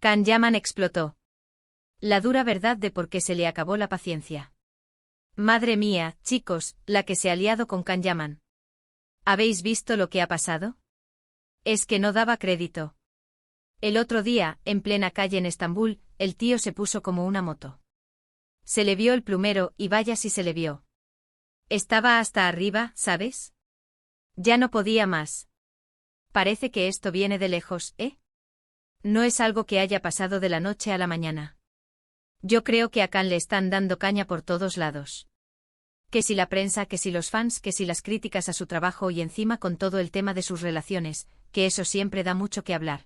Can Yaman explotó. La dura verdad de por qué se le acabó la paciencia. Madre mía, chicos, la que se ha liado con Can Yaman. ¿Habéis visto lo que ha pasado? Es que no daba crédito. El otro día, en plena calle en Estambul, el tío se puso como una moto. Se le vio el plumero y vaya si se le vio. Estaba hasta arriba, ¿sabes? Ya no podía más. Parece que esto viene de lejos, ¿eh? No es algo que haya pasado de la noche a la mañana. Yo creo que a Can le están dando caña por todos lados. Que si la prensa, que si los fans, que si las críticas a su trabajo y encima con todo el tema de sus relaciones, que eso siempre da mucho que hablar.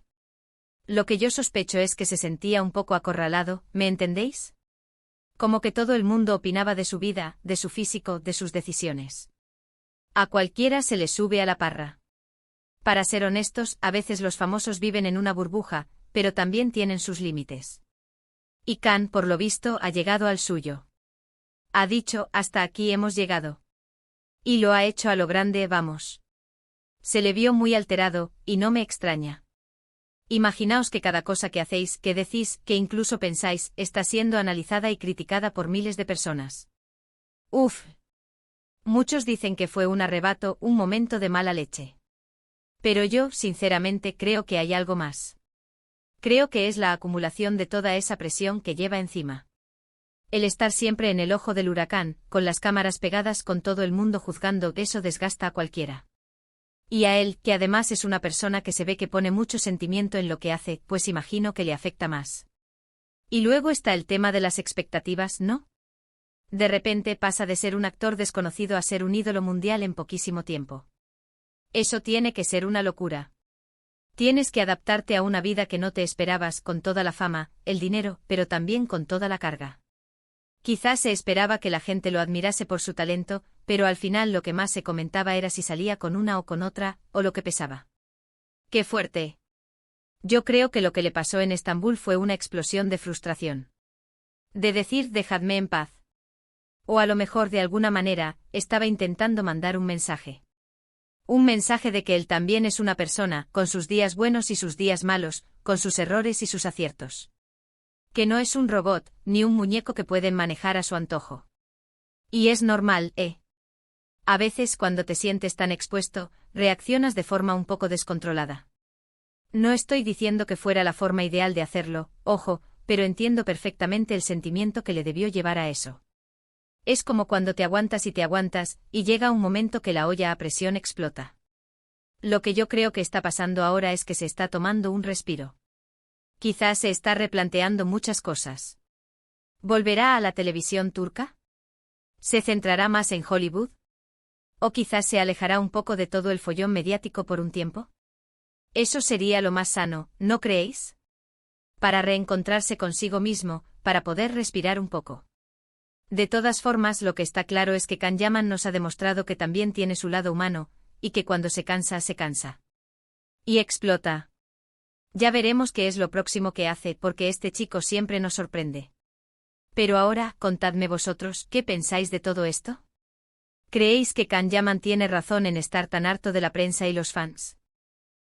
Lo que yo sospecho es que se sentía un poco acorralado, ¿me entendéis? Como que todo el mundo opinaba de su vida, de su físico, de sus decisiones. A cualquiera se le sube a la parra. Para ser honestos, a veces los famosos viven en una burbuja, pero también tienen sus límites. Y Can, por lo visto, ha llegado al suyo. Ha dicho, hasta aquí hemos llegado. Y lo ha hecho a lo grande, vamos. Se le vio muy alterado, y no me extraña. Imaginaos que cada cosa que hacéis, que decís, que incluso pensáis, está siendo analizada y criticada por miles de personas. Uf. Muchos dicen que fue un arrebato, un momento de mala leche. Pero yo, sinceramente, creo que hay algo más. Creo que es la acumulación de toda esa presión que lleva encima. El estar siempre en el ojo del huracán, con las cámaras pegadas, con todo el mundo juzgando, eso desgasta a cualquiera. Y a él, que además es una persona que se ve que pone mucho sentimiento en lo que hace, pues imagino que le afecta más. Y luego está el tema de las expectativas, ¿no? De repente pasa de ser un actor desconocido a ser un ídolo mundial en poquísimo tiempo. Eso tiene que ser una locura. Tienes que adaptarte a una vida que no te esperabas, con toda la fama, el dinero, pero también con toda la carga. Quizás se esperaba que la gente lo admirase por su talento, pero al final lo que más se comentaba era si salía con una o con otra, o lo que pesaba. ¡Qué fuerte! Yo creo que lo que le pasó en Estambul fue una explosión de frustración. De decir, dejadme en paz. O a lo mejor de alguna manera, estaba intentando mandar un mensaje. Un mensaje de que él también es una persona, con sus días buenos y sus días malos, con sus errores y sus aciertos. Que no es un robot, ni un muñeco que pueden manejar a su antojo. Y es normal, ¿eh? A veces cuando te sientes tan expuesto, reaccionas de forma un poco descontrolada. No estoy diciendo que fuera la forma ideal de hacerlo, ojo, pero entiendo perfectamente el sentimiento que le debió llevar a eso. Es como cuando te aguantas, y llega un momento que la olla a presión explota. Lo que yo creo que está pasando ahora es que se está tomando un respiro. Quizás se está replanteando muchas cosas. ¿Volverá a la televisión turca? ¿Se centrará más en Hollywood? ¿O quizás se alejará un poco de todo el follón mediático por un tiempo? Eso sería lo más sano, ¿no creéis? Para reencontrarse consigo mismo, para poder respirar un poco. De todas formas, lo que está claro es que Can Yaman nos ha demostrado que también tiene su lado humano, y que cuando se cansa, se cansa. Y explota. Ya veremos qué es lo próximo que hace, porque este chico siempre nos sorprende. Pero ahora, contadme vosotros, ¿qué pensáis de todo esto? ¿Creéis que Can Yaman tiene razón en estar tan harto de la prensa y los fans?